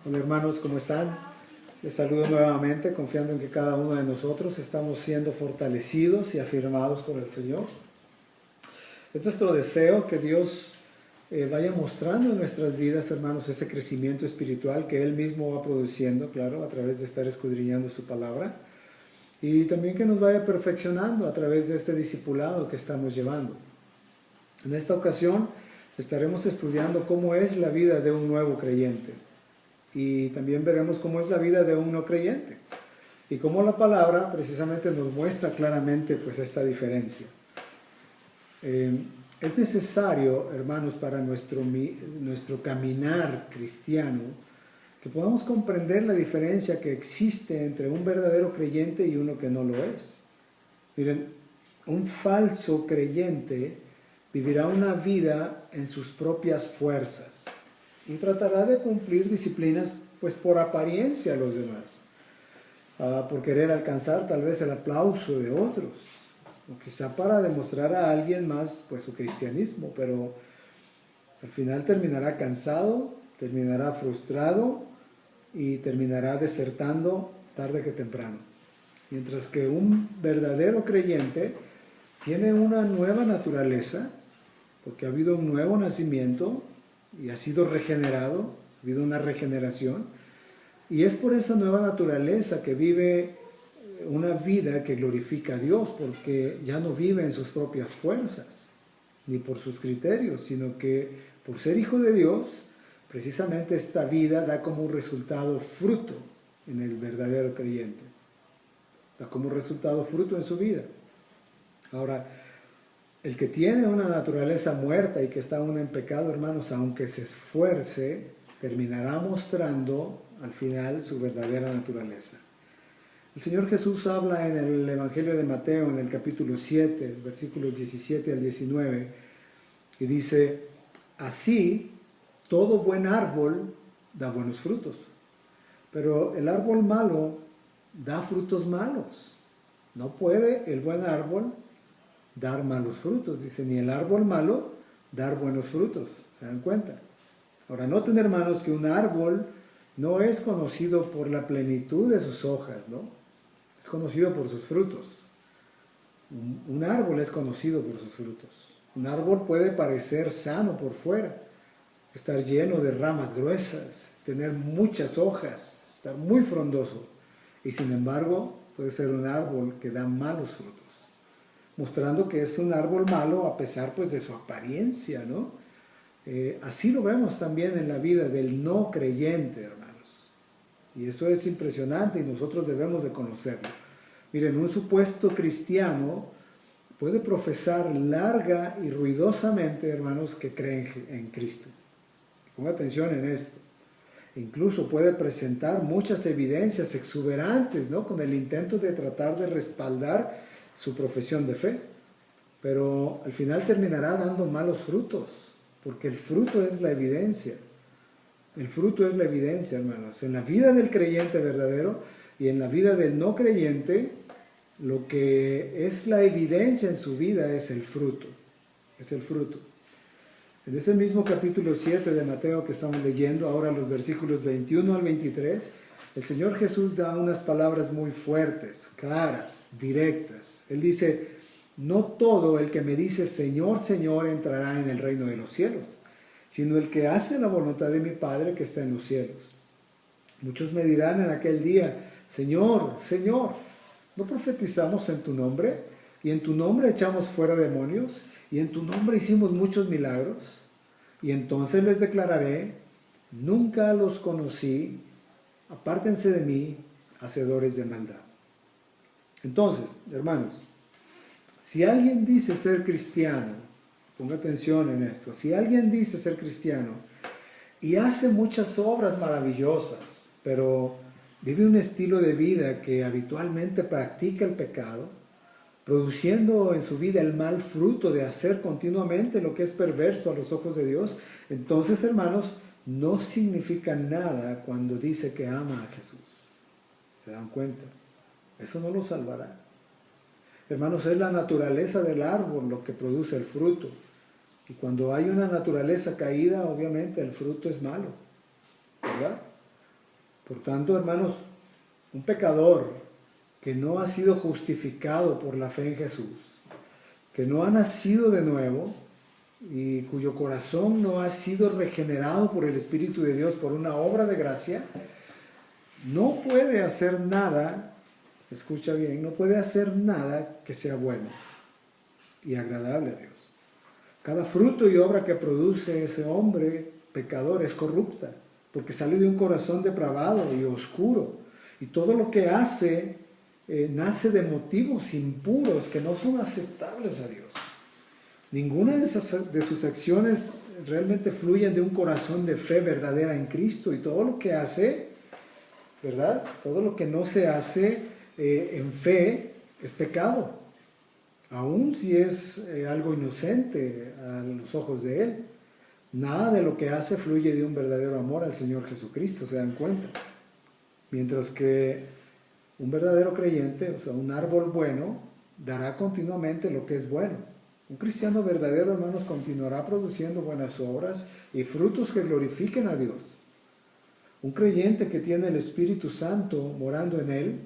Hola hermanos, ¿cómo están? Les saludo nuevamente confiando en que cada uno de nosotros estamos siendo fortalecidos y afirmados por el Señor. Es nuestro deseo que Dios vaya mostrando en nuestras vidas, hermanos, ese crecimiento espiritual que Él mismo va produciendo, claro, a través de estar escudriñando su palabra. Y también que nos vaya perfeccionando a través de este discipulado que estamos llevando. En esta ocasión estaremos estudiando cómo es la vida de un nuevo creyente. Y también veremos cómo es la vida de un no creyente. Y cómo la palabra precisamente nos muestra claramente pues esta diferencia. Es necesario, hermanos, para nuestro caminar cristiano, que podamos comprender la diferencia que existe entre un verdadero creyente y uno que no lo es. Miren, un falso creyente vivirá una vida en sus propias fuerzas y tratará de cumplir disciplinas pues por apariencia a los demás, por querer alcanzar tal vez el aplauso de otros, o quizá para demostrar a alguien más pues su cristianismo, pero al final terminará cansado, terminará frustrado y terminará desertando tarde que temprano. Mientras que un verdadero creyente tiene una nueva naturaleza, porque ha habido un nuevo nacimiento y ha sido regenerado, ha habido una regeneración, y es por esa nueva naturaleza que vive una vida que glorifica a Dios, porque ya no vive en sus propias fuerzas, ni por sus criterios, sino que por ser hijo de Dios, precisamente esta vida da como resultado fruto en el verdadero creyente. Da como resultado fruto en su vida. Ahora, el que tiene una naturaleza muerta y que está aún en pecado, hermanos, aunque se esfuerce, terminará mostrando al final su verdadera naturaleza. El Señor Jesús habla en el Evangelio de Mateo, en el capítulo 7, versículos 17 al 19, y dice: así, todo buen árbol da buenos frutos, pero el árbol malo da frutos malos. No puede el buen árbol dar malos frutos, dice, ni el árbol malo dar buenos frutos. ¿Se dan cuenta? Ahora, noten, hermanos, que un árbol no es conocido por la plenitud de sus hojas, ¿no? Es conocido por sus frutos. Un árbol es conocido por sus frutos. Un árbol puede parecer sano por fuera, estar lleno de ramas gruesas, tener muchas hojas, estar muy frondoso, y sin embargo puede ser un árbol que da malos frutos, mostrando que es un árbol malo a pesar pues de su apariencia, ¿no? Así lo vemos también en la vida del no creyente, hermanos. Y eso es impresionante y nosotros debemos de conocerlo. Miren, un supuesto cristiano puede profesar larga y ruidosamente, hermanos, que creen en Cristo. Ponga atención en esto. Incluso puede presentar muchas evidencias exuberantes, ¿no? Con el intento de tratar de respaldar su profesión de fe. Pero al final terminará dando malos frutos, porque el fruto es la evidencia. El fruto es la evidencia, hermanos. En la vida del creyente verdadero y en la vida del no creyente, lo que es la evidencia en su vida es el fruto. Es el fruto. En ese mismo capítulo 7 de Mateo que estamos leyendo, ahora los versículos 21 al 23, el Señor Jesús da unas palabras muy fuertes, claras, directas. Él dice: no todo el que me dice Señor, Señor entrará en el reino de los cielos, sino el que hace la voluntad de mi Padre que está en los cielos. Muchos me dirán en aquel día: Señor, Señor, ¿no profetizamos en tu nombre? Y en tu nombre echamos fuera demonios, y en tu nombre hicimos muchos milagros. Y entonces les declararé: nunca los conocí, apártense de mí, hacedores de maldad. Entonces, hermanos, si alguien dice ser cristiano, ponga atención en esto, si alguien dice ser cristiano y hace muchas obras maravillosas, pero vive un estilo de vida que habitualmente practica el pecado, produciendo en su vida el mal fruto de hacer continuamente lo que es perverso a los ojos de Dios, entonces, hermanos, no significa nada cuando dice que ama a Jesús. ¿Se dan cuenta? Eso no lo salvará. Hermanos, es la naturaleza del árbol lo que produce el fruto. Y cuando hay una naturaleza caída, obviamente el fruto es malo, ¿verdad? Por tanto, hermanos, un pecador que no ha sido justificado por la fe en Jesús, que no ha nacido de nuevo y cuyo corazón no ha sido regenerado por el Espíritu de Dios por una obra de gracia, no puede hacer nada, escucha bien, no puede hacer nada que sea bueno y agradable a Dios. Cada fruto y obra que produce ese hombre pecador es corrupta, porque sale de un corazón depravado y oscuro. Y todo lo que hace nace de motivos impuros que no son aceptables a Dios. Ninguna de sus acciones realmente fluyen de un corazón de fe verdadera en Cristo. Y todo lo que hace, ¿verdad? Todo lo que no se hace en fe es pecado. Aun si es algo inocente a los ojos de Él. Nada de lo que hace fluye de un verdadero amor al Señor Jesucristo, ¿se dan cuenta? Mientras que un verdadero creyente, o sea, un árbol bueno, dará continuamente lo que es bueno. Un cristiano verdadero, hermanos, continuará produciendo buenas obras y frutos que glorifiquen a Dios. Un creyente que tiene el Espíritu Santo morando en él,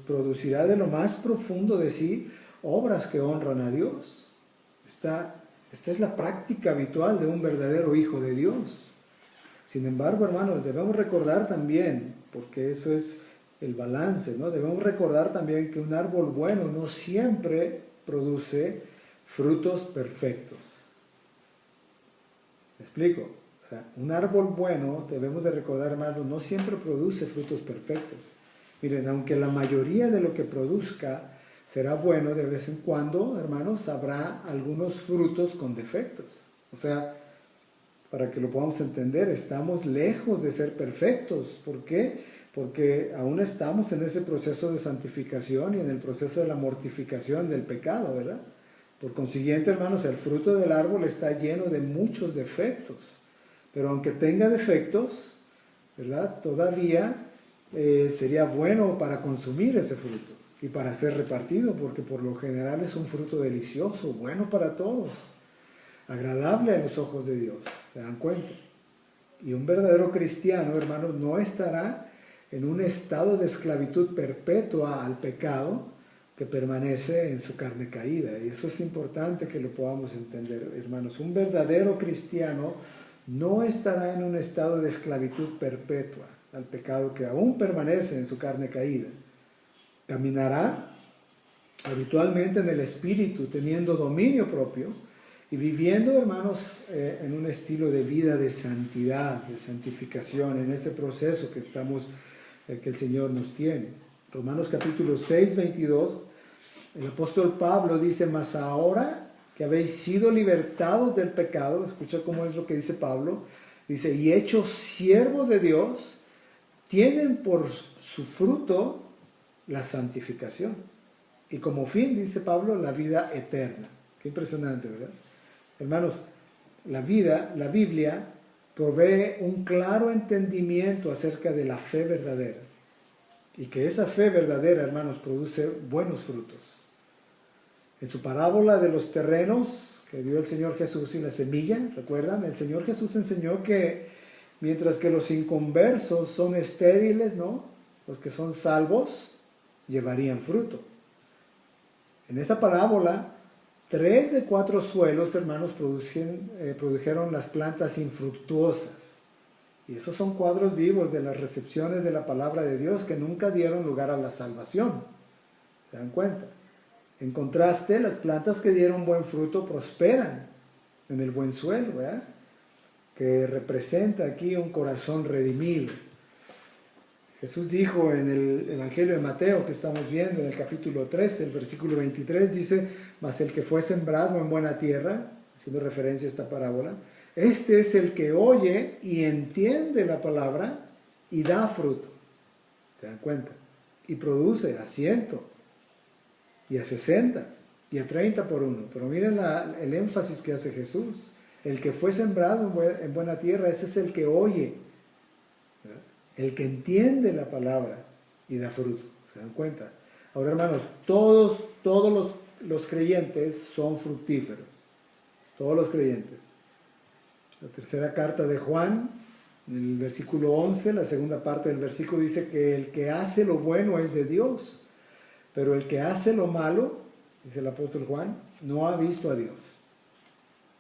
producirá de lo más profundo de sí obras que honran a Dios. Esta es la práctica habitual de un verdadero hijo de Dios. Sin embargo, hermanos, debemos recordar también, porque eso es el balance, ¿no? Debemos recordar también que un árbol bueno no siempre produce frutos perfectos. ¿Me explico? O sea, un árbol bueno, debemos de recordar, hermanos, no siempre produce frutos perfectos. Miren, aunque la mayoría de lo que produzca será bueno, de vez en cuando, hermanos, habrá algunos frutos con defectos. O sea, para que lo podamos entender, estamos lejos de ser perfectos. ¿Por qué? Porque aún estamos en ese proceso de santificación y en el proceso de la mortificación del pecado, ¿verdad? Por consiguiente, hermanos, el fruto del árbol está lleno de muchos defectos. Pero aunque tenga defectos, ¿verdad? Todavía sería bueno para consumir ese fruto y para ser repartido, porque por lo general es un fruto delicioso, bueno para todos, agradable a los ojos de Dios, ¿se dan cuenta? Y un verdadero cristiano, hermanos, no estará en un estado de esclavitud perpetua al pecado que permanece en su carne caída. Y eso es importante que lo podamos entender, hermanos. Un verdadero cristiano no estará en un estado de esclavitud perpetua al pecado que aún permanece en su carne caída. Caminará habitualmente en el Espíritu, teniendo dominio propio y viviendo, hermanos, en un estilo de vida de santidad, de santificación, en ese proceso que el Señor nos tiene. Romanos capítulo 6, 22, el apóstol Pablo dice: mas ahora que habéis sido libertados del pecado, escucha cómo es lo que dice Pablo, dice, y hechos siervos de Dios, tienen por su fruto la santificación. Y como fin, dice Pablo, la vida eterna. Qué impresionante, ¿verdad? Hermanos, la Biblia provee un claro entendimiento acerca de la fe verdadera. Y que esa fe verdadera, hermanos, produce buenos frutos. En su parábola de los terrenos que dio el Señor Jesús y la semilla, ¿recuerdan? El Señor Jesús enseñó que mientras que los inconversos son estériles, ¿no? Los que son salvos llevarían fruto. En esta parábola, 3 de 4 suelos, hermanos, produjeron las plantas infructuosas. Y esos son cuadros vivos de las recepciones de la palabra de Dios que nunca dieron lugar a la salvación. ¿Se dan cuenta? En contraste, las plantas que dieron buen fruto prosperan en el buen suelo, ¿verdad? Que representa aquí un corazón redimido. Jesús dijo en el Evangelio de Mateo, que estamos viendo en el capítulo 13, el versículo 23, dice, mas el que fue sembrado en buena tierra, haciendo referencia a esta parábola, este es el que oye y entiende la palabra y da fruto. ¿Se dan cuenta? Y produce a 100, y a 60, y a 30 por uno. Pero miren el énfasis que hace Jesús. El que fue sembrado en buena tierra, ese es el que oye, ¿verdad? El que entiende la palabra y da fruto. ¿Se dan cuenta? Ahora, hermanos, todos los creyentes son fructíferos. Todos los creyentes. La tercera carta de Juan En el versículo 11, la segunda parte del versículo dice que el que hace lo bueno es de Dios, pero el que hace lo malo, dice el apóstol Juan, no ha visto a Dios.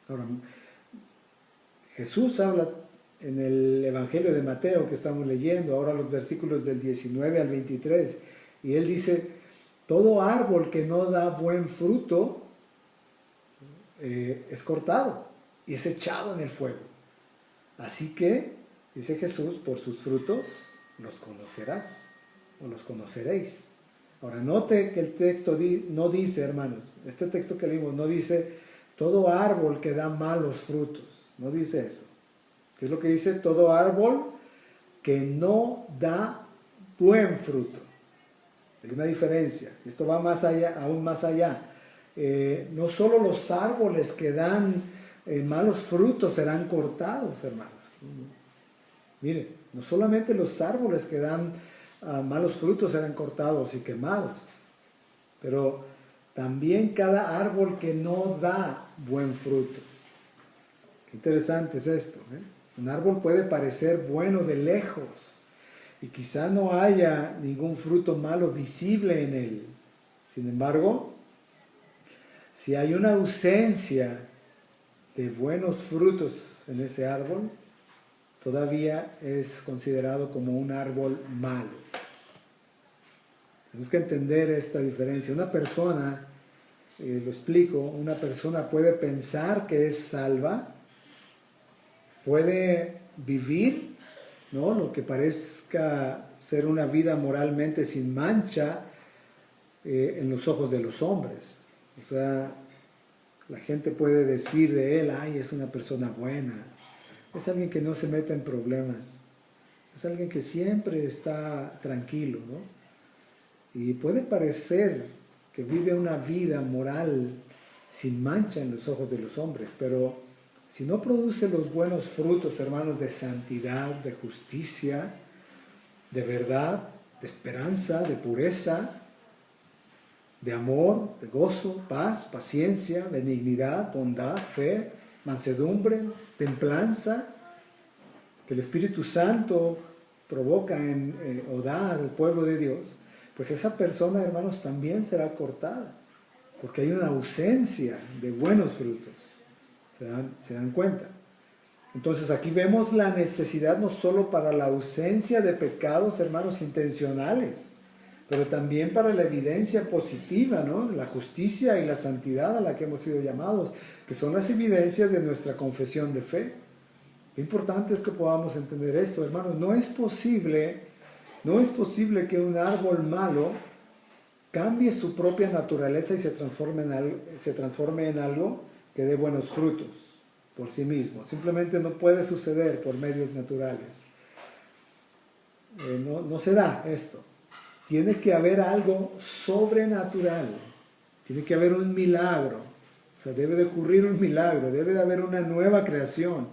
Ahora, Jesús habla en el Evangelio de Mateo que estamos leyendo, ahora los versículos del 19 al 23, y él dice, todo árbol que no da buen fruto es cortado y es echado en el fuego. Así que, dice Jesús, por sus frutos los conocerás o los conoceréis. Ahora, note que el texto no dice, hermanos, este texto que leímos no dice todo árbol que da malos frutos, no dice eso. ¿Qué es lo que dice? Todo árbol que no da buen fruto. Hay una diferencia, esto va más allá, aún más allá. No solo los árboles que dan malos frutos serán cortados, hermanos. Miren, no solamente los árboles que dan malos frutos serán cortados y quemados, pero también cada árbol que no da buen fruto. Qué interesante es esto, ¿eh? Un árbol puede parecer bueno de lejos y quizá no haya ningún fruto malo visible en él. Sin embargo, si hay una ausencia de buenos frutos en ese árbol, todavía es considerado como un árbol malo. Tenemos que entender esta diferencia. Una persona, lo explico, una persona puede pensar que es salva, puede vivir, ¿no?, lo que parezca ser una vida moralmente sin mancha en los ojos de los hombres. O sea, la gente puede decir de él, ay, es una persona buena, es alguien que no se mete en problemas, es alguien que siempre está tranquilo, ¿no? Y puede parecer que vive una vida moral sin mancha en los ojos de los hombres, pero si no produce los buenos frutos, hermanos, de santidad, de justicia, de verdad, de esperanza, de pureza, de amor, de gozo, paz, paciencia, benignidad, bondad, fe, mansedumbre, templanza, que el Espíritu Santo provoca o da al pueblo de Dios, pues esa persona, hermanos, también será cortada, porque hay una ausencia de buenos frutos. ¿Se dan cuenta? Entonces aquí vemos la necesidad no solo para la ausencia de pecados, hermanos, intencionales, pero también para la evidencia positiva, ¿no?, la justicia y la santidad a la que hemos sido llamados, que son las evidencias de nuestra confesión de fe. Qué importante es que podamos entender esto, hermanos. No es posible que un árbol malo cambie su propia naturaleza y se transforme en algo que dé buenos frutos por sí mismo. Simplemente no puede suceder por medios naturales. No se da esto. Tiene que haber algo sobrenatural. Tiene que haber un milagro. O sea, debe de ocurrir un milagro. Debe de haber una nueva creación.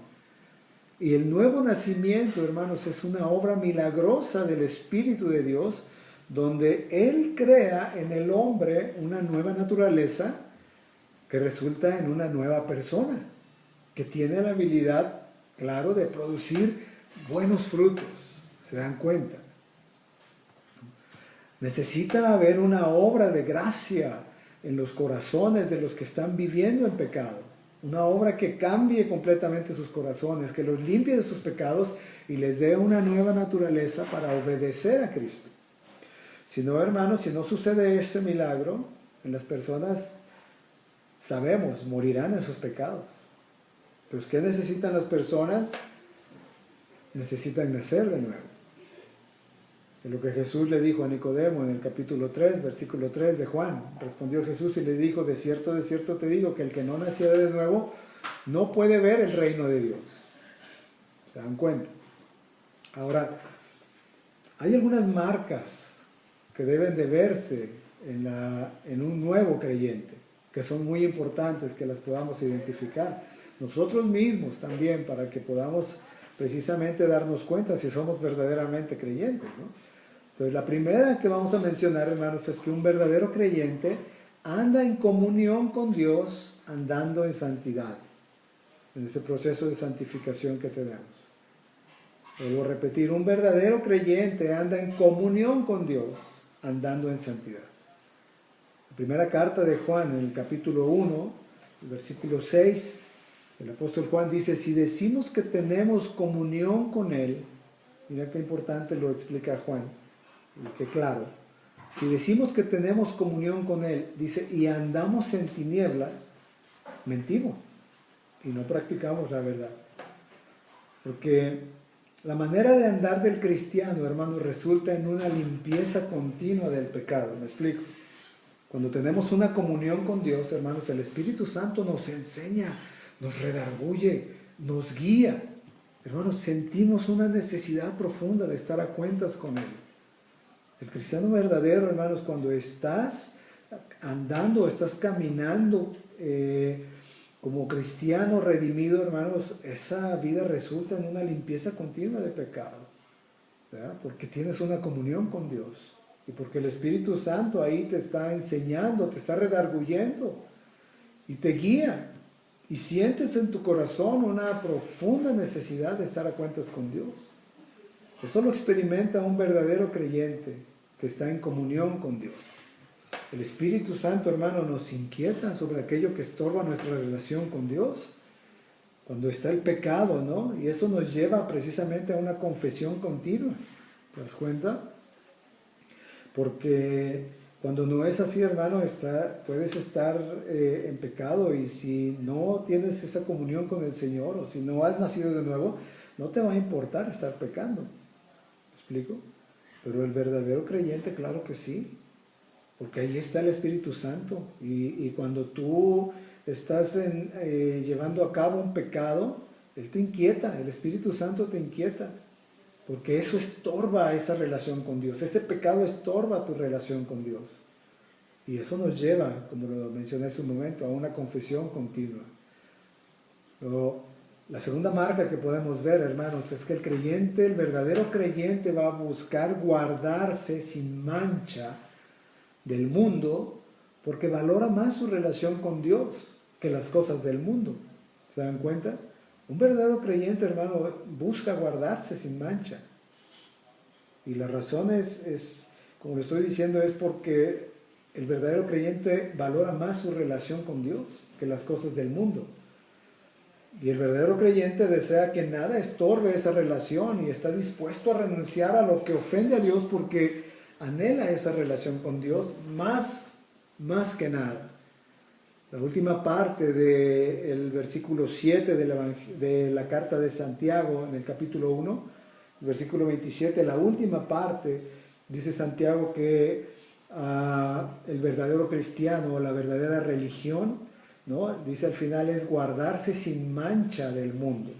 Y el nuevo nacimiento, hermanos, es una obra milagrosa del Espíritu de Dios, donde Él crea en el hombre una nueva naturaleza que resulta en una nueva persona, que tiene la habilidad, claro, de producir buenos frutos. ¿Se dan cuenta? Necesita haber una obra de gracia en los corazones de los que están viviendo en pecado. Una obra que cambie completamente sus corazones, que los limpie de sus pecados y les dé una nueva naturaleza para obedecer a Cristo. Si no, hermanos, si no sucede ese milagro en las personas, sabemos, morirán en sus pecados. Entonces, ¿qué necesitan las personas? Necesitan nacer de nuevo. Es lo que Jesús le dijo a Nicodemo en el capítulo 3, versículo 3 de Juan. Respondió Jesús y le dijo, de cierto te digo, que el que no naciera de nuevo no puede ver el reino de Dios. ¿Se dan cuenta? Ahora, hay algunas marcas que deben de verse en un nuevo creyente, que son muy importantes que las podamos identificar. Nosotros mismos también, para que podamos precisamente darnos cuenta si somos verdaderamente creyentes, ¿no? Entonces, la primera que vamos a mencionar, hermanos, es que un verdadero creyente anda en comunión con Dios, andando en santidad, en ese proceso de santificación que tenemos. Vuelvo a repetir, un verdadero creyente anda en comunión con Dios, andando en santidad. La primera carta de Juan, en el capítulo 1, el versículo 6, el apóstol Juan dice, si decimos que tenemos comunión con Él, mira qué importante lo explica Juan, y qué claro, si decimos que tenemos comunión con Él, dice, y andamos en tinieblas, mentimos y no practicamos la verdad. Porque la manera de andar del cristiano, hermanos, resulta en una limpieza continua del pecado. ¿Me explico? Cuando tenemos una comunión con Dios, hermanos, el Espíritu Santo nos enseña, nos redarguye, nos guía. Hermanos, sentimos una necesidad profunda de estar a cuentas con Él. El cristiano verdadero, hermanos, cuando estás andando, estás caminando como cristiano redimido, hermanos, esa vida resulta en una limpieza continua de pecado, ¿verdad? Porque tienes una comunión con Dios y porque el Espíritu Santo ahí te está enseñando, te está redarguyendo y te guía y sientes en tu corazón una profunda necesidad de estar a cuentas con Dios. Eso lo experimenta un verdadero creyente que está en comunión con Dios. El Espíritu Santo, hermano, nos inquieta sobre aquello que estorba nuestra relación con Dios. Cuando está el pecado, ¿no? Y eso nos lleva precisamente a una confesión continua. ¿Te das cuenta? Porque cuando no es así, hermano, puedes estar en pecado y si no tienes esa comunión con el Señor o si no has nacido de nuevo, no te va a importar estar pecando. ¿Me explico? Pero el verdadero creyente, claro que sí, porque ahí está el Espíritu Santo y cuando tú estás llevando a cabo un pecado, Él te inquieta, el Espíritu Santo te inquieta, porque eso estorba esa relación con Dios, ese pecado estorba tu relación con Dios y eso nos lleva, como lo mencioné hace un momento, a una confesión continua. La segunda marca que podemos ver, hermanos, es que el creyente, el verdadero creyente, va a buscar guardarse sin mancha del mundo porque valora más su relación con Dios que las cosas del mundo. ¿Se dan cuenta? Un verdadero creyente, hermano, busca guardarse sin mancha. Y la razón es, como lo estoy diciendo, es porque el verdadero creyente valora más su relación con Dios que las cosas del mundo. Y el verdadero creyente desea que nada estorbe esa relación y está dispuesto a renunciar a lo que ofende a Dios porque anhela esa relación con Dios más que nada. La última parte del versículo 7 de la carta de Santiago, en el capítulo 1, versículo 27, la última parte, dice Santiago que el verdadero cristiano, la verdadera religión, ¿no? Dice al final es guardarse sin mancha del mundo.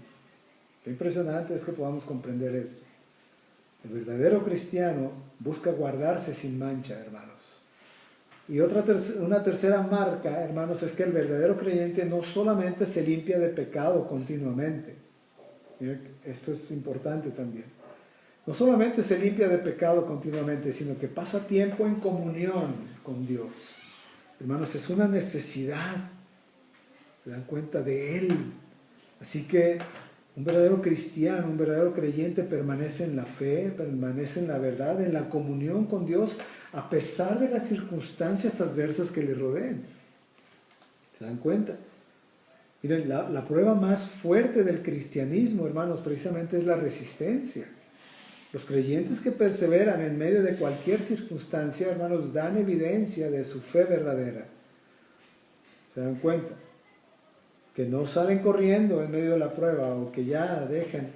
Lo impresionante es que podamos comprender eso. El verdadero cristiano busca guardarse sin mancha, hermanos. Y una tercera marca, hermanos, es que el verdadero creyente no solamente se limpia de pecado continuamente. Miren, esto es importante también. No solamente se limpia de pecado continuamente, sino que pasa tiempo en comunión con Dios. Hermanos, es una necesidad. Se dan cuenta de Él. Así que un verdadero cristiano, un verdadero creyente permanece en la fe, permanece en la verdad, en la comunión con Dios, a pesar de las circunstancias adversas que le rodeen. ¿Se dan cuenta? Miren, la prueba más fuerte del cristianismo, hermanos, precisamente es la resistencia. Los creyentes que perseveran en medio de cualquier circunstancia, hermanos, dan evidencia de su fe verdadera. ¿Se dan cuenta? Que no salen corriendo en medio de la prueba o que ya dejan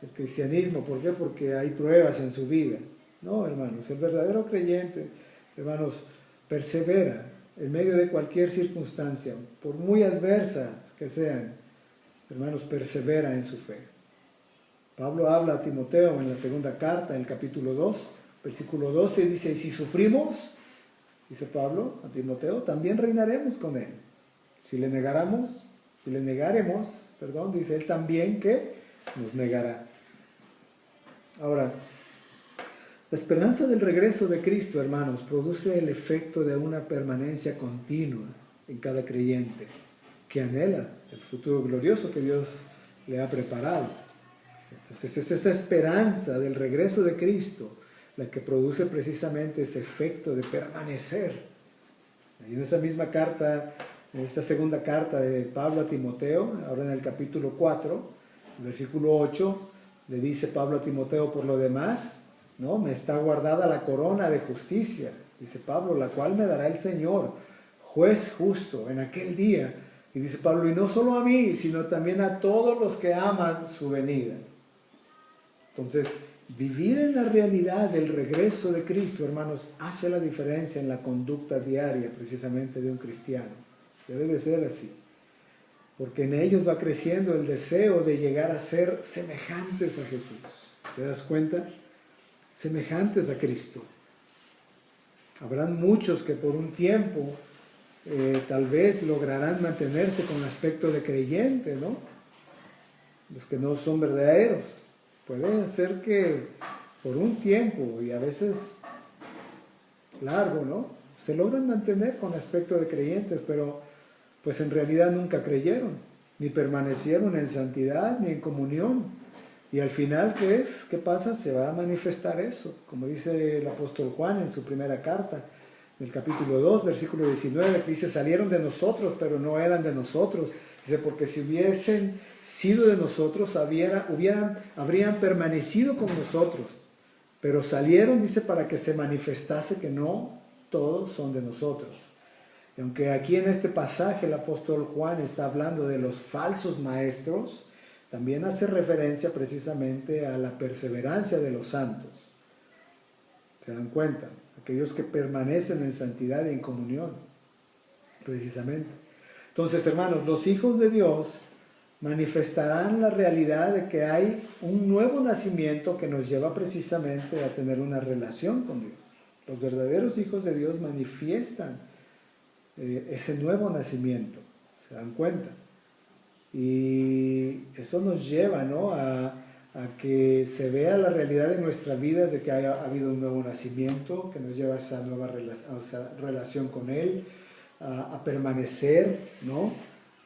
el cristianismo. ¿Por qué? Porque hay pruebas en su vida. No, hermanos, el verdadero creyente, hermanos, persevera en medio de cualquier circunstancia, por muy adversas que sean, hermanos, persevera en su fe. Pablo habla a Timoteo en la segunda carta, en el capítulo 2, versículo 12, dice, y si sufrimos, dice Pablo a Timoteo, también reinaremos con él. Si le negaremos, dice él también que nos negará. Ahora, la esperanza del regreso de Cristo, hermanos, produce el efecto de una permanencia continua en cada creyente que anhela el futuro glorioso que Dios le ha preparado. Entonces es esa esperanza del regreso de Cristo la que produce precisamente ese efecto de permanecer. Y en esa misma carta, en esta segunda carta de Pablo a Timoteo, ahora en el capítulo 4, versículo 8, le dice Pablo a Timoteo: por lo demás, ¿no?, me está guardada la corona de justicia, dice Pablo, la cual me dará el Señor, juez justo, en aquel día. Y dice Pablo: y no solo a mí, sino también a todos los que aman su venida. Entonces, vivir en la realidad del regreso de Cristo, hermanos, hace la diferencia en la conducta diaria precisamente de un cristiano. Debe de ser así, porque en ellos va creciendo el deseo de llegar a ser semejantes a Jesús. ¿Te das cuenta? Semejantes a Cristo. Habrán muchos que por un tiempo tal vez lograrán mantenerse con aspecto de creyente, ¿no? Los que no son verdaderos. Puede ser que por un tiempo, y a veces largo, ¿no?, se logran mantener con aspecto de creyentes, pero pues en realidad nunca creyeron, ni permanecieron en santidad, ni en comunión. Y al final, ¿qué es? ¿Qué pasa? Se va a manifestar eso, como dice el apóstol Juan en su primera carta, en el capítulo 2, versículo 19, que dice: salieron de nosotros, pero no eran de nosotros. Dice: porque si hubiesen sido de nosotros, habrían permanecido con nosotros. Pero salieron, dice, para que se manifestase que no todos son de nosotros. Y aunque aquí en este pasaje el apóstol Juan está hablando de los falsos maestros, también hace referencia precisamente a la perseverancia de los santos. ¿Se dan cuenta? Aquellos que permanecen en santidad y en comunión, precisamente. Entonces, hermanos, los hijos de Dios manifestarán la realidad de que hay un nuevo nacimiento que nos lleva precisamente a tener una relación con Dios. Los verdaderos hijos de Dios manifiestan ese nuevo nacimiento. ¿Se dan cuenta? Y eso nos lleva, ¿no?, a que se vea la realidad de nuestra vida, de que haya habido un nuevo nacimiento, que nos lleva a esa nueva relación con Él, a permanecer, ¿no?,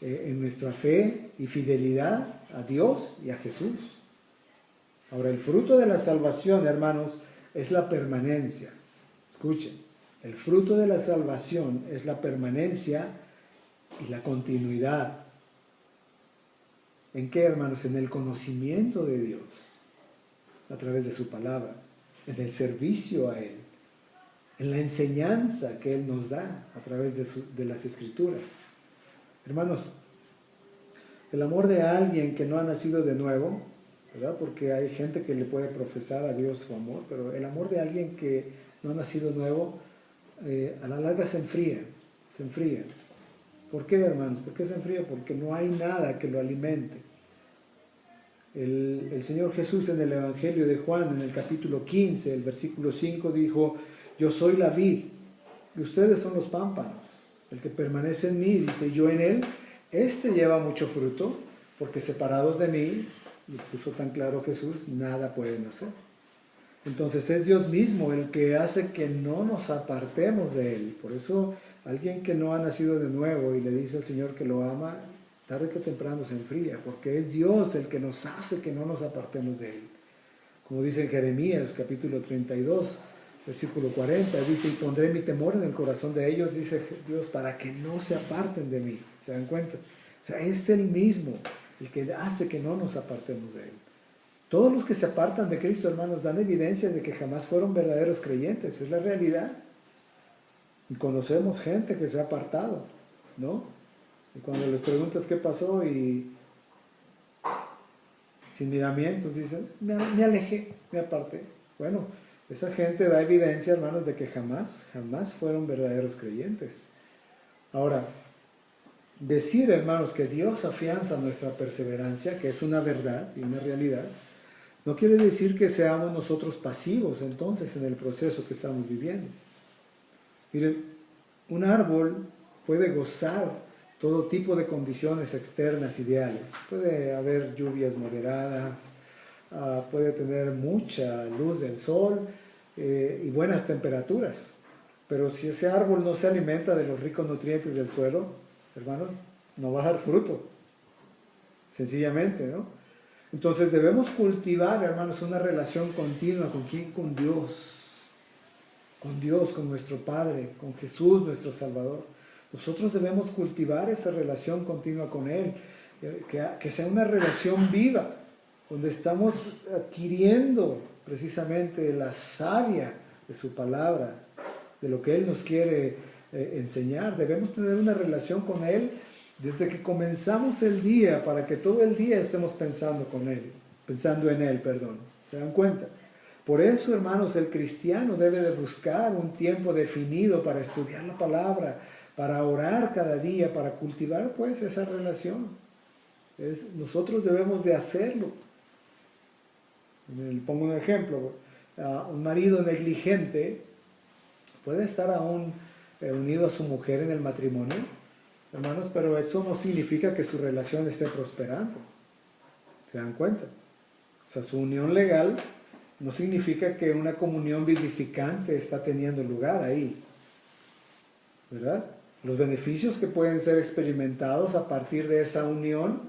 en nuestra fe y fidelidad a Dios y a Jesús. Ahora, el fruto de la salvación, hermanos, es la permanencia. Escuchen, el fruto de la salvación es la permanencia y la continuidad. ¿En qué, hermanos? En el conocimiento de Dios, a través de su palabra, en el servicio a Él, en la enseñanza que Él nos da a través de las Escrituras. Hermanos, el amor de alguien que no ha nacido de nuevo, ¿verdad?, porque hay gente que le puede profesar a Dios su amor, pero el amor de alguien que no ha nacido nuevo, a la larga se enfría, se enfría. ¿Por qué, hermanos? ¿Por qué se enfría? Porque no hay nada que lo alimente. El Señor Jesús en el Evangelio de Juan, en el capítulo 15, el versículo 5, dijo: yo soy la vid y ustedes son los pámpanos. El que permanece en mí, dice, yo en él, este lleva mucho fruto, porque separados de mí, lo puso tan claro Jesús, nada pueden hacer. Entonces es Dios mismo el que hace que no nos apartemos de Él. Por eso alguien que no ha nacido de nuevo y le dice al Señor que lo ama, tarde que temprano se enfría, porque es Dios el que nos hace que no nos apartemos de Él. Como dice en Jeremías capítulo 32, versículo 40, dice: y pondré mi temor en el corazón de ellos, dice Dios, para que no se aparten de mí. ¿Se dan cuenta? O sea, es Él mismo el que hace que no nos apartemos de Él. Todos los que se apartan de Cristo, hermanos, dan evidencia de que jamás fueron verdaderos creyentes. Es la realidad. Y conocemos gente que se ha apartado, ¿no? Y cuando les preguntas qué pasó y sin miramientos, dicen: me alejé, me aparté. Bueno, esa gente da evidencia, hermanos, de que jamás fueron verdaderos creyentes. Ahora, decir, hermanos, que Dios afianza nuestra perseverancia, que es una verdad y una realidad, no quiere decir que seamos nosotros pasivos entonces en el proceso que estamos viviendo. Miren, un árbol puede gozar todo tipo de condiciones externas ideales. Puede haber lluvias moderadas, puede tener mucha luz del sol y buenas temperaturas. Pero si ese árbol no se alimenta de los ricos nutrientes del suelo, hermanos, no va a dar fruto. Sencillamente, ¿no? Entonces debemos cultivar, hermanos, una relación continua. ¿Con quién? Con Dios. Con Dios, con nuestro Padre, con Jesús, nuestro Salvador. Nosotros debemos cultivar esa relación continua con Él, que sea una relación viva, donde estamos adquiriendo precisamente la savia de su palabra, de lo que Él nos quiere enseñar. Debemos tener una relación con Él desde que comenzamos el día, para que todo el día estemos pensando en Él, perdón. ¿Se dan cuenta? Por eso, hermanos, el cristiano debe de buscar un tiempo definido para estudiar la palabra, para orar cada día, para cultivar pues esa relación. Nosotros debemos de hacerlo. Le pongo un ejemplo. Un marido negligente puede estar aún unido a su mujer en el matrimonio, hermanos, pero eso no significa que su relación esté prosperando. ¿Se dan cuenta? O sea, su unión legal no significa que una comunión vivificante está teniendo lugar ahí, ¿verdad? Los beneficios que pueden ser experimentados a partir de esa unión,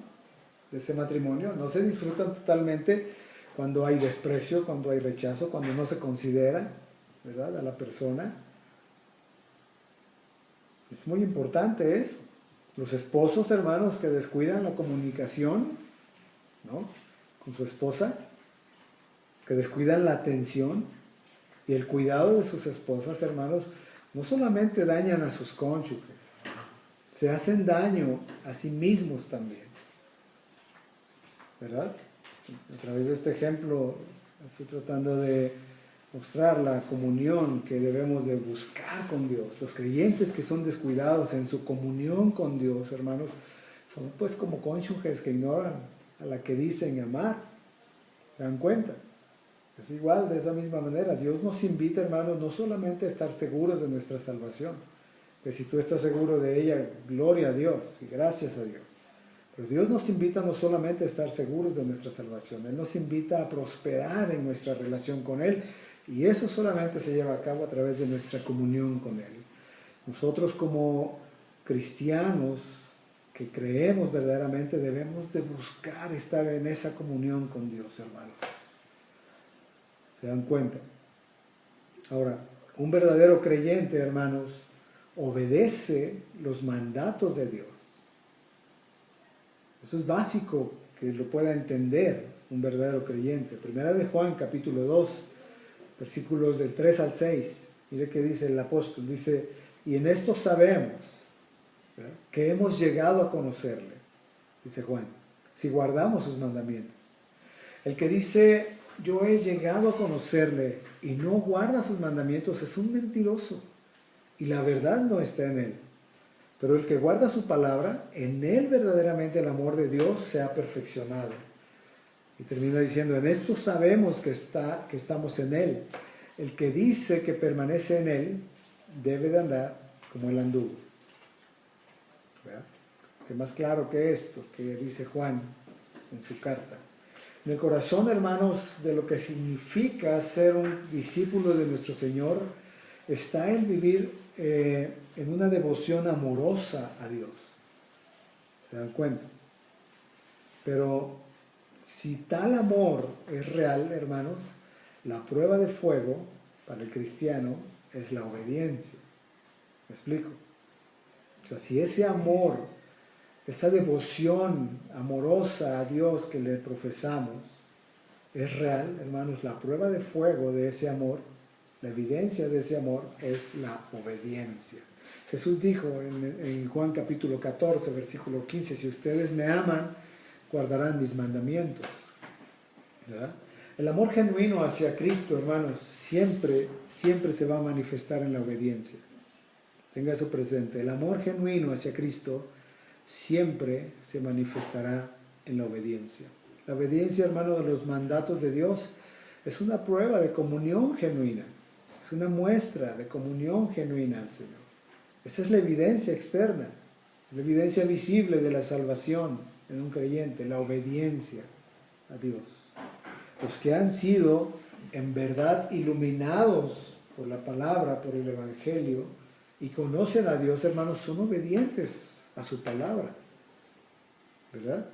de ese matrimonio, no se disfrutan totalmente cuando hay desprecio, cuando hay rechazo, cuando no se considera, ¿verdad?, a la persona. Es muy importante eso. Los esposos, hermanos, que descuidan la comunicación, ¿no?, con su esposa, que descuidan la atención y el cuidado de sus esposas, hermanos, no solamente dañan a sus cónyuges, se hacen daño a sí mismos también, ¿verdad? A través de este ejemplo estoy tratando de mostrar la comunión que debemos de buscar con Dios. Los creyentes que son descuidados en su comunión con Dios, hermanos, son pues como cónyuges que ignoran a la que dicen amar. ¿Se dan cuenta? Es igual, de esa misma manera. Dios nos invita, hermanos, no solamente a estar seguros de nuestra salvación, que si tú estás seguro de ella, gloria a Dios y gracias a Dios. Pero Dios nos invita no solamente a estar seguros de nuestra salvación, Él nos invita a prosperar en nuestra relación con Él, y eso solamente se lleva a cabo a través de nuestra comunión con Él. Nosotros como cristianos que creemos verdaderamente debemos de buscar estar en esa comunión con Dios, hermanos. ¿Se dan cuenta? Ahora, un verdadero creyente, hermanos, obedece los mandatos de Dios. Eso es básico que lo pueda entender un verdadero creyente. Primera de Juan, capítulo 2, versículos del 3 al 6. Mire qué dice el apóstol. Dice, y en esto sabemos, ¿verdad?, que hemos llegado a conocerle, dice Juan, si guardamos sus mandamientos. El que dice, yo he llegado a conocerle y no guarda sus mandamientos es un mentiroso, y la verdad no está en él. Pero el que guarda su palabra, en él verdaderamente el amor de Dios se ha perfeccionado. Y termina diciendo, en esto sabemos que estamos en él. El que dice que permanece en él, debe de andar como él anduvo. ¿Verdad? Que más claro que esto, que dice Juan en su carta. En el corazón, hermanos, de lo que significa ser un discípulo de nuestro Señor, está el vivir en una devoción amorosa a Dios. ¿Se dan cuenta? Pero si tal amor es real, hermanos, la prueba de fuego para el cristiano es la obediencia. ¿Me explico? O sea, si ese amor, esa devoción amorosa a Dios que le profesamos es real, hermanos, la prueba de fuego de ese amor, la evidencia de ese amor es la obediencia. Jesús dijo en Juan capítulo 14, versículo 15, si ustedes me aman, guardarán mis mandamientos. ¿Verdad? El amor genuino hacia Cristo, hermanos, siempre se va a manifestar en la obediencia. Tenga eso presente. El amor genuino hacia Cristo siempre se manifestará en la obediencia. La obediencia, hermano, de los mandatos de Dios es una prueba de comunión genuina. Es una muestra de comunión genuina al Señor. Esa es la evidencia externa, la evidencia visible de la salvación en un creyente, la obediencia a Dios. Los que han sido en verdad iluminados por la palabra, por el Evangelio, y conocen a Dios, hermanos, son obedientes a su palabra, ¿verdad?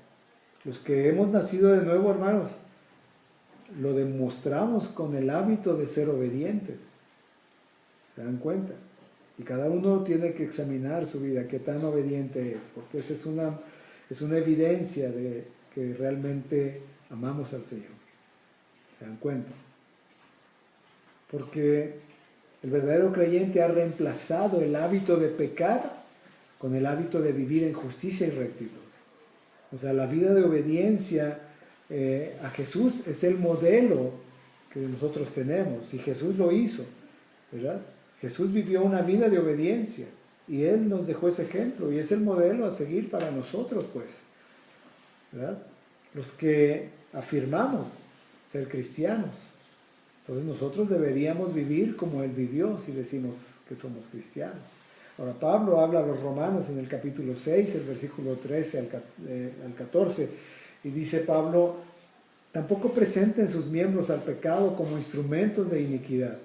Los que hemos nacido de nuevo, hermanos, lo demostramos con el hábito de ser obedientes. ¿Se dan cuenta? Y cada uno tiene que examinar su vida, qué tan obediente es, porque esa es una evidencia de que realmente amamos al Señor. ¿Se dan cuenta? Porque el verdadero creyente ha reemplazado el hábito de pecar con el hábito de vivir en justicia y rectitud. O sea, la vida de obediencia a Jesús es el modelo que nosotros tenemos, y Jesús lo hizo, ¿verdad? Jesús vivió una vida de obediencia y Él nos dejó ese ejemplo y es el modelo a seguir para nosotros, pues, ¿verdad? Los que afirmamos ser cristianos. Entonces nosotros deberíamos vivir como Él vivió si decimos que somos cristianos. Ahora Pablo habla a los romanos en el capítulo 6, el versículo 13 al 14, y dice Pablo: tampoco presenten sus miembros al pecado como instrumentos de iniquidad,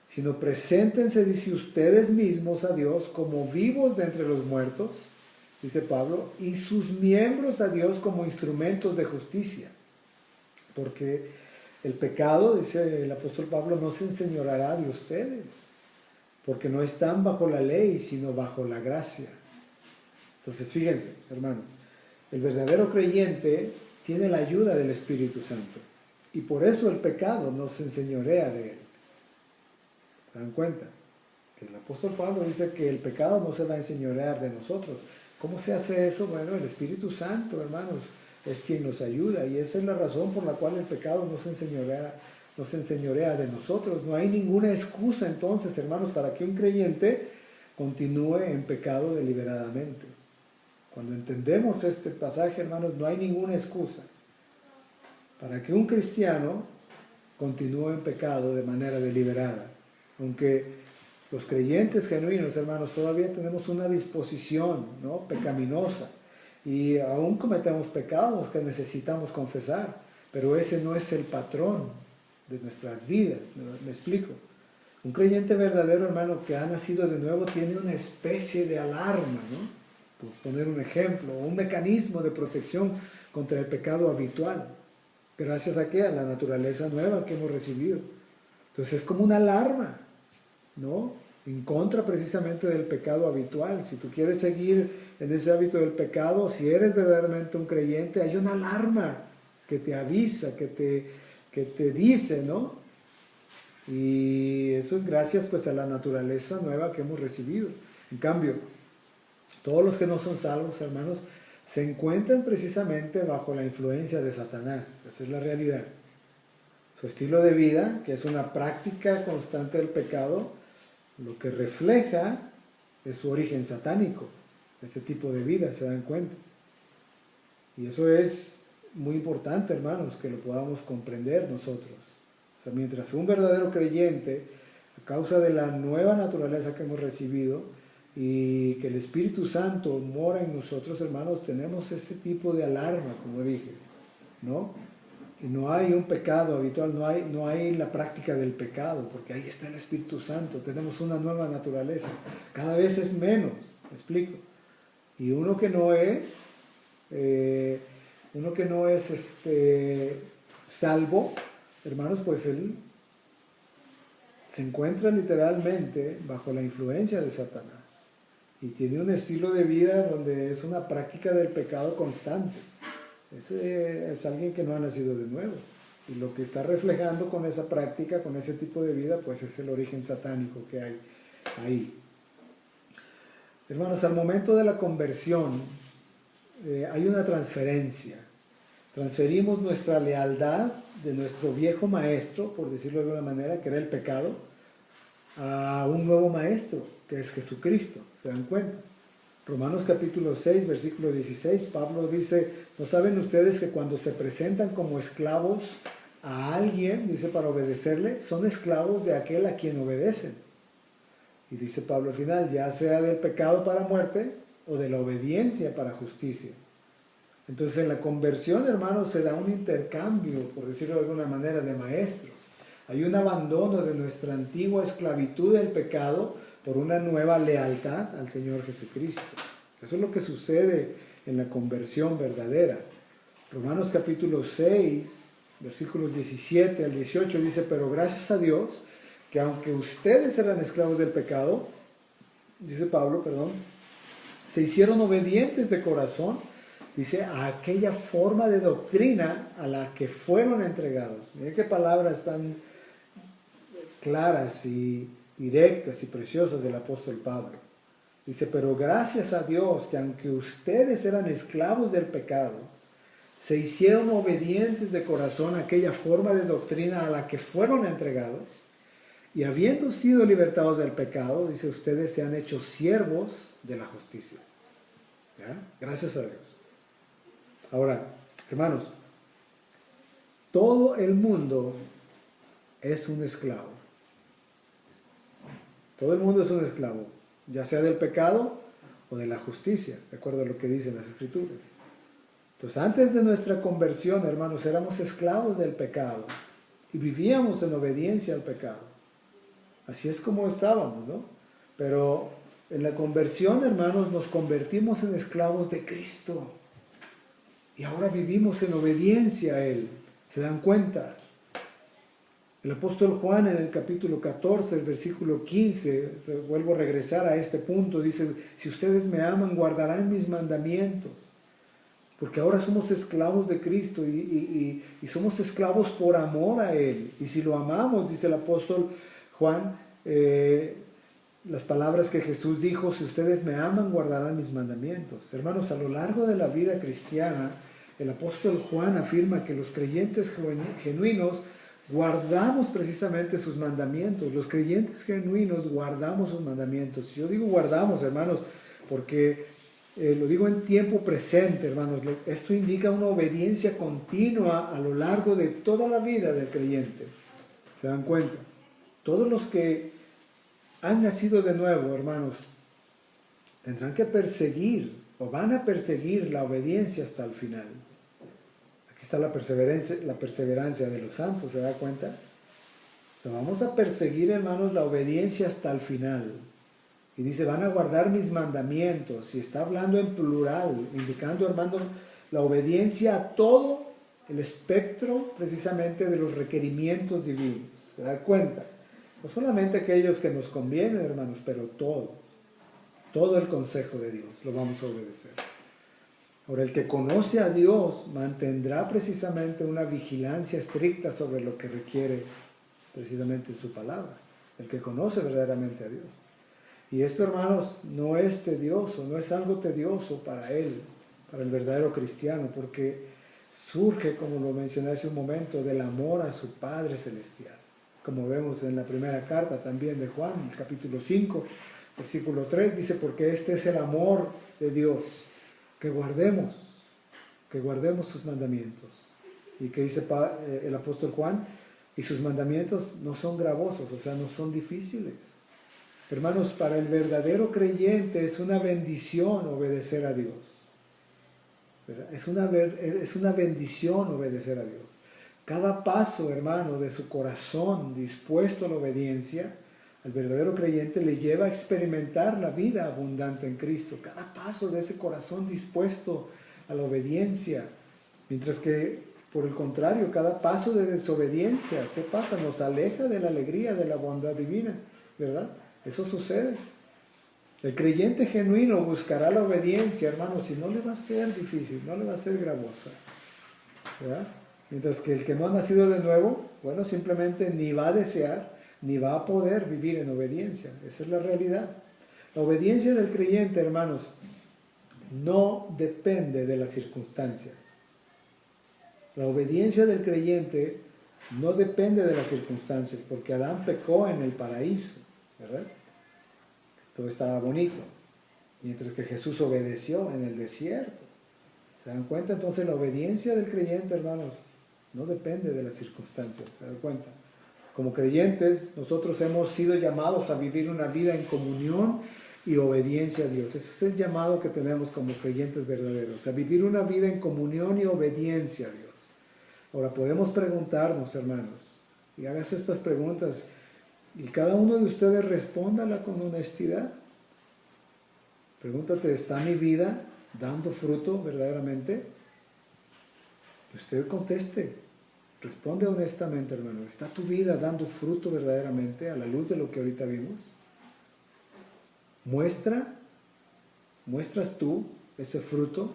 sino preséntense, dice, ustedes mismos a Dios como vivos de entre los muertos, dice Pablo, y sus miembros a Dios como instrumentos de justicia. Porque el pecado, dice el apóstol Pablo, no se enseñoreará de ustedes, porque no están bajo la ley, sino bajo la gracia. Entonces, fíjense, hermanos, el verdadero creyente tiene la ayuda del Espíritu Santo, y por eso el pecado no se enseñorea de él. ¿Se dan cuenta? Que el apóstol Pablo dice que el pecado no se va a enseñorear de nosotros. ¿Cómo se hace eso? Bueno, el Espíritu Santo, hermanos, es quien nos ayuda, y esa es la razón por la cual el pecado no se enseñorea de nosotros. No hay ninguna excusa entonces, hermanos, para que un creyente continúe en pecado deliberadamente. Cuando entendemos este pasaje, hermanos, no hay ninguna excusa para que un cristiano continúe en pecado de manera deliberada. Aunque los creyentes genuinos, hermanos, todavía tenemos una disposición, ¿no?, pecaminosa, y aún cometemos pecados que necesitamos confesar, pero ese no es el patrón de nuestras vidas. ¿Me explico? Un creyente verdadero, hermano, que ha nacido de nuevo, tiene una especie de alarma, ¿no?, por poner un ejemplo, un mecanismo de protección contra el pecado habitual. ¿Gracias a qué? A la naturaleza nueva que hemos recibido. Entonces es como una alarma, ¿no?, en contra precisamente del pecado habitual. Si tú quieres seguir en ese hábito del pecado, si eres verdaderamente un creyente, hay una alarma que te avisa, que te dice, ¿no? Y eso es gracias pues a la naturaleza nueva que hemos recibido. En cambio, todos los que no son salvos, hermanos, se encuentran precisamente bajo la influencia de Satanás. Esa es la realidad. Su estilo de vida, que es una práctica constante del pecado, lo que refleja es su origen satánico, este tipo de vida, ¿se dan cuenta? Y eso es muy importante, hermanos, que lo podamos comprender nosotros. O sea, mientras un verdadero creyente, a causa de la nueva naturaleza que hemos recibido y que el Espíritu Santo mora en nosotros, hermanos, tenemos ese tipo de alarma, como dije, ¿no? Y no hay un pecado habitual, no hay la práctica del pecado, porque ahí está el Espíritu Santo, tenemos una nueva naturaleza, cada vez es menos, ¿me explico? Y uno que no es salvo, hermanos, pues él se encuentra literalmente bajo la influencia de Satanás y tiene un estilo de vida donde es una práctica del pecado constante. Ese es alguien que no ha nacido de nuevo, y lo que está reflejando con esa práctica, con ese tipo de vida, pues es el origen satánico que hay ahí. Hermanos, al momento de la conversión hay una transferencia. Transferimos nuestra lealtad de nuestro viejo maestro, por decirlo de alguna manera, que era el pecado, a un nuevo maestro, que es Jesucristo. ¿Se dan cuenta? Romanos capítulo 6, versículo 16, Pablo dice: ¿no saben ustedes que cuando se presentan como esclavos a alguien, dice, para obedecerle, son esclavos de aquel a quien obedecen? Y dice Pablo al final, ya sea del pecado para muerte o de la obediencia para justicia. Entonces en la conversión, hermanos, se da un intercambio, por decirlo de alguna manera, de maestros. Hay un abandono de nuestra antigua esclavitud del pecado por una nueva lealtad al Señor Jesucristo. Eso es lo que sucede en la conversión verdadera. Romanos capítulo 6, versículos 17 al 18 dice, pero gracias a Dios, que aunque ustedes eran esclavos del pecado, dice Pablo, perdón, se hicieron obedientes de corazón, dice, a aquella forma de doctrina a la que fueron entregados. Miren qué palabras tan claras y directas y preciosas del apóstol Pablo. Dice, pero gracias a Dios que aunque ustedes eran esclavos del pecado, se hicieron obedientes de corazón a aquella forma de doctrina a la que fueron entregados, y habiendo sido libertados del pecado, dice, ustedes se han hecho siervos de la justicia. ¿Ya? Gracias a Dios. Ahora, hermanos, todo el mundo es un esclavo. Todo el mundo es un esclavo, ya sea del pecado o de la justicia, de acuerdo a lo que dicen las Escrituras. Entonces, antes de nuestra conversión, hermanos, éramos esclavos del pecado y vivíamos en obediencia al pecado. Así es como estábamos, ¿no? Pero en la conversión, hermanos, nos convertimos en esclavos de Cristo. Y ahora vivimos en obediencia a Él. ¿Se dan cuenta? El apóstol Juan en el capítulo 14, el versículo 15, vuelvo a regresar a este punto, dice, si ustedes me aman, guardarán mis mandamientos. Porque ahora somos esclavos de Cristo y somos esclavos por amor a Él. Y si lo amamos, dice el apóstol Juan, las palabras que Jesús dijo, si ustedes me aman, guardarán mis mandamientos. Hermanos, a lo largo de la vida cristiana, el apóstol Juan afirma que los creyentes genuinos guardamos precisamente sus mandamientos. Los creyentes genuinos guardamos sus mandamientos. Yo digo guardamos, hermanos, porque lo digo en tiempo presente, hermanos. Esto indica una obediencia continua a lo largo de toda la vida del creyente. ¿Se dan cuenta? Todos los que han nacido de nuevo, hermanos, tendrán que perseguir o van a perseguir la obediencia hasta el final. Aquí está la perseverancia de los santos, ¿se da cuenta? O sea, vamos a perseguir, hermanos, la obediencia hasta el final. Y dice, van a guardar mis mandamientos. Y está hablando en plural, indicando, hermanos, la obediencia a todo el espectro, precisamente, de los requerimientos divinos. ¿Se da cuenta? No solamente aquellos que nos convienen, hermanos, pero todo el consejo de Dios lo vamos a obedecer. Ahora, el que conoce a Dios mantendrá precisamente una vigilancia estricta sobre lo que requiere precisamente su palabra. El que conoce verdaderamente a Dios. Y esto, hermanos, no es tedioso, no es algo tedioso para él, para el verdadero cristiano, porque surge, como lo mencioné hace un momento, del amor a su Padre Celestial. Como vemos en la primera carta también de Juan, el capítulo 5, versículo 3, dice, porque este es el amor de Dios, que guardemos sus mandamientos. Y que dice el apóstol Juan, y sus mandamientos no son gravosos, o sea, no son difíciles. Hermanos, para el verdadero creyente es una bendición obedecer a Dios. ¿Verdad? Es una bendición obedecer a Dios. Cada paso, hermano, de su corazón dispuesto a la obediencia, al verdadero creyente le lleva a experimentar la vida abundante en Cristo. Cada paso de ese corazón dispuesto a la obediencia. Mientras que, por el contrario, cada paso de desobediencia, ¿qué pasa? Nos aleja de la alegría, de la bondad divina, ¿verdad? Eso sucede. El creyente genuino buscará la obediencia, hermanos, y no le va a ser difícil, no le va a ser gravosa, ¿verdad? Mientras que el que no ha nacido de nuevo, bueno, simplemente ni va a desear, ni va a poder vivir en obediencia. Esa es la realidad. La obediencia del creyente, hermanos, no depende de las circunstancias. La obediencia del creyente no depende de las circunstancias, porque Adán pecó en el paraíso, ¿verdad? Todo estaba bonito, mientras que Jesús obedeció en el desierto. ¿Se dan cuenta? Entonces la obediencia del creyente, hermanos, no depende de las circunstancias. ¿Se dan cuenta? Como creyentes, nosotros hemos sido llamados a vivir una vida en comunión y obediencia a Dios. Ese es el llamado que tenemos como creyentes verdaderos, a vivir una vida en comunión y obediencia a Dios. Ahora podemos preguntarnos, hermanos, y hagas estas preguntas, y cada uno de ustedes respóndala con honestidad. Pregúntate, ¿está mi vida dando fruto verdaderamente? Y usted conteste, responde honestamente, hermano. ¿Está tu vida dando fruto verdaderamente a la luz de lo que ahorita vimos? ¿Muestras tú ese fruto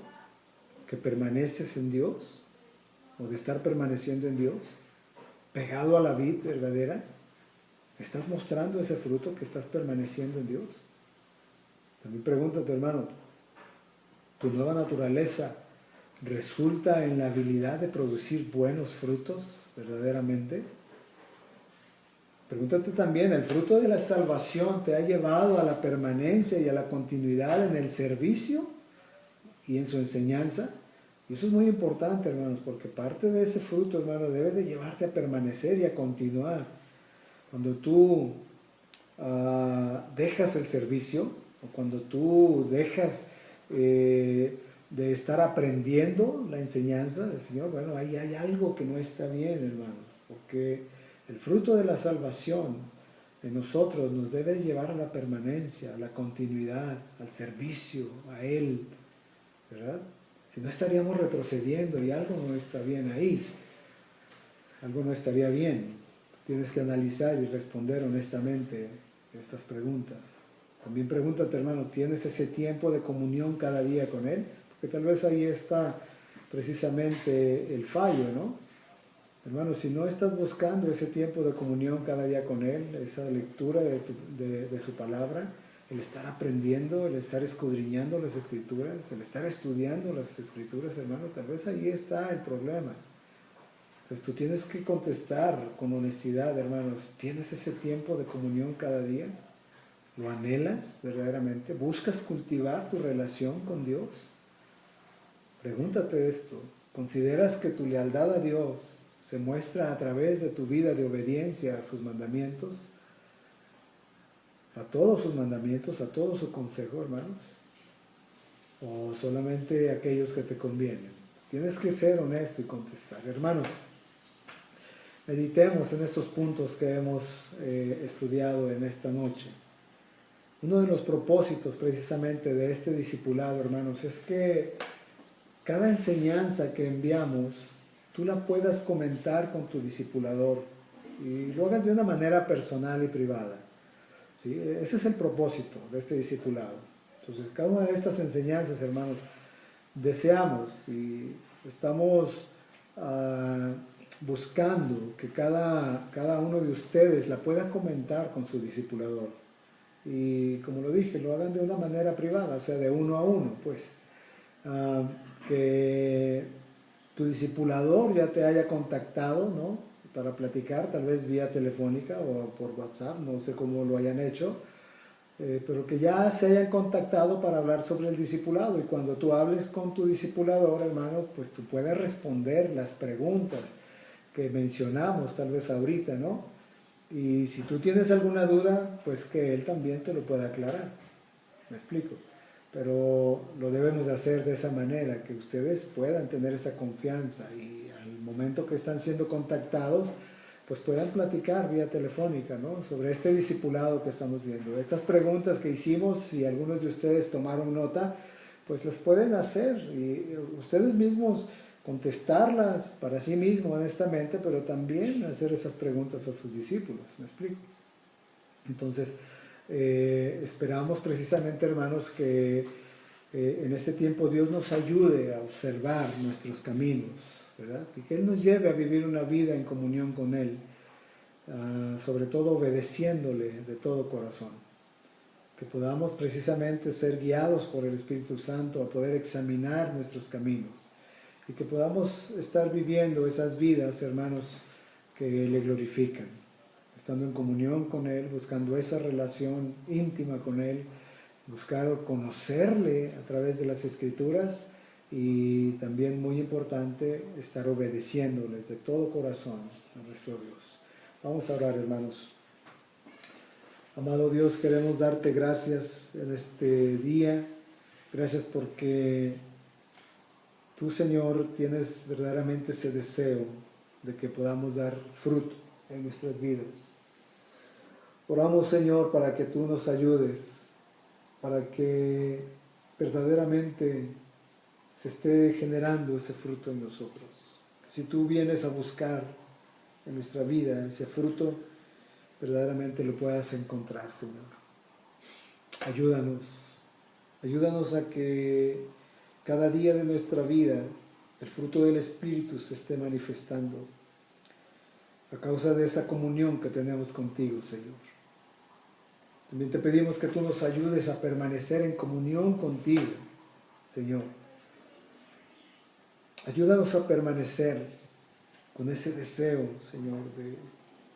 que permaneces en Dios? ¿O de estar permaneciendo en Dios? ¿Pegado a la vid verdadera? ¿Estás mostrando ese fruto que estás permaneciendo en Dios? También pregúntate, hermano, ¿tu nueva naturaleza resulta en la habilidad de producir buenos frutos verdaderamente? Pregúntate también, ¿el fruto de la salvación te ha llevado a la permanencia y a la continuidad en el servicio y en su enseñanza? Y eso es muy importante, hermanos, porque parte de ese fruto, hermano, debe de llevarte a permanecer y a continuar. Cuando tú dejas el servicio, o cuando tú dejas de estar aprendiendo la enseñanza del Señor, bueno, ahí hay algo que no está bien, hermanos, porque el fruto de la salvación en nosotros nos debe llevar a la permanencia, a la continuidad, al servicio, a Él, ¿verdad? Si no estaríamos retrocediendo y algo no está bien ahí, algo no estaría bien. Tienes que analizar y responder honestamente estas preguntas. También pregúntate, hermano, ¿tienes ese tiempo de comunión cada día con Él? Porque tal vez ahí está precisamente el fallo, ¿no? Hermano, si no estás buscando ese tiempo de comunión cada día con Él, esa lectura de su palabra, el estar aprendiendo, el estar escudriñando las Escrituras, el estar estudiando las Escrituras, hermano, tal vez ahí está el problema. Entonces tú tienes que contestar con honestidad, hermanos, ¿tienes ese tiempo de comunión cada día? ¿Lo anhelas verdaderamente? ¿Buscas cultivar tu relación con Dios? Pregúntate esto. ¿Consideras que tu lealtad a Dios se muestra a través de tu vida de obediencia a sus mandamientos? ¿A todos sus mandamientos, a todo su consejo, hermanos? ¿O solamente aquellos que te convienen? Tienes que ser honesto y contestar. Hermanos, meditemos en estos puntos que hemos estudiado en esta noche. Uno de los propósitos precisamente de este discipulado, hermanos, es que cada enseñanza que enviamos, tú la puedas comentar con tu discipulador y lo hagas de una manera personal y privada. ¿Sí? Ese es el propósito de este discipulado. Entonces, cada una de estas enseñanzas, hermanos, deseamos y estamos buscando que cada uno de ustedes la pueda comentar con su discipulador. Y como lo dije, lo hagan de una manera privada, o sea, de uno a uno, pues. Que tu discipulador ya te haya contactado, ¿no? Para platicar, tal vez vía telefónica o por WhatsApp, no sé cómo lo hayan hecho, pero que ya se hayan contactado para hablar sobre el discipulado. Y cuando tú hables con tu discipulador, hermano, pues tú puedes responder las preguntas que mencionamos tal vez ahorita, ¿no? Y si tú tienes alguna duda, pues que él también te lo pueda aclarar. ¿Me explico? Pero lo debemos hacer de esa manera, que ustedes puedan tener esa confianza y al momento que están siendo contactados, pues puedan platicar vía telefónica, ¿no? Sobre este discipulado que estamos viendo. Estas preguntas que hicimos, si algunos de ustedes tomaron nota, pues las pueden hacer y ustedes mismos contestarlas para sí mismos, honestamente, pero también hacer esas preguntas a sus discípulos. ¿Me explico? Entonces, esperamos precisamente, hermanos, que en este tiempo Dios nos ayude a observar nuestros caminos, ¿verdad? Y que Él nos lleve a vivir una vida en comunión con Él, sobre todo obedeciéndole de todo corazón. Que podamos precisamente ser guiados por el Espíritu Santo a poder examinar nuestros caminos y que podamos estar viviendo esas vidas, hermanos, que le glorifican, estando en comunión con Él, buscando esa relación íntima con Él, buscar conocerle a través de las Escrituras y también, muy importante, estar obedeciéndole de todo corazón a nuestro Dios. Vamos a orar, hermanos. Amado Dios, queremos darte gracias en este día. Gracias porque tú, Señor, tienes verdaderamente ese deseo de que podamos dar fruto en nuestras vidas. Oramos, Señor, para que tú nos ayudes, para que verdaderamente se esté generando ese fruto en nosotros. si tú vienes a buscar en nuestra vida ese fruto, verdaderamente lo puedas encontrar, Señor. Ayúdanos a que cada día de nuestra vida el fruto del Espíritu se esté manifestando a causa de esa comunión que tenemos contigo, Señor. También te pedimos que tú nos ayudes a permanecer en comunión contigo, Señor. Ayúdanos a permanecer con ese deseo, Señor, de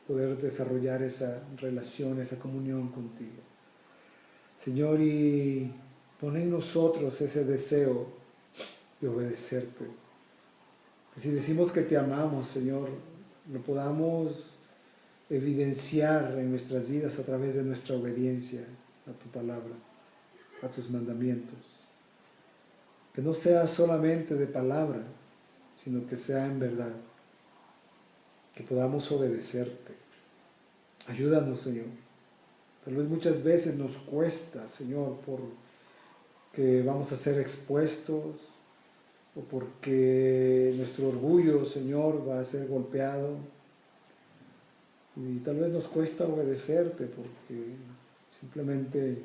poder desarrollar esa relación, esa comunión contigo. Señor, y pon en nosotros ese deseo de obedecerte. Que si decimos que te amamos, Señor, lo podamos evidenciar en nuestras vidas a través de nuestra obediencia a tu palabra, a tus mandamientos. Que no sea solamente de palabra, sino que sea en verdad. Que podamos obedecerte. Ayúdanos, Señor. Tal vez muchas veces nos cuesta, Señor, porque vamos a ser expuestos o porque nuestro orgullo, Señor, va a ser golpeado. Y tal vez nos cuesta obedecerte porque simplemente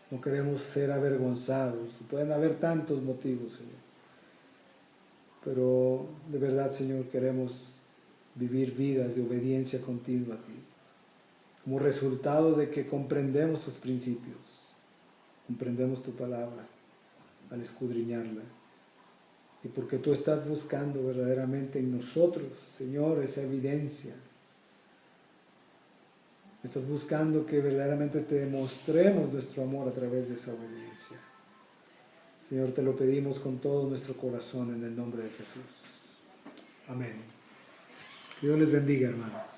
no queremos ser avergonzados. Pueden haber tantos motivos, Señor. Pero de verdad, Señor, queremos vivir vidas de obediencia continua a ti, como resultado de que comprendemos tus principios, comprendemos tu palabra al escudriñarla, y porque tú estás buscando verdaderamente en nosotros, Señor, esa evidencia. Estás buscando que verdaderamente te demostremos nuestro amor a través de esa obediencia. Señor, te lo pedimos con todo nuestro corazón en el nombre de Jesús. Amén. Dios les bendiga, hermanos.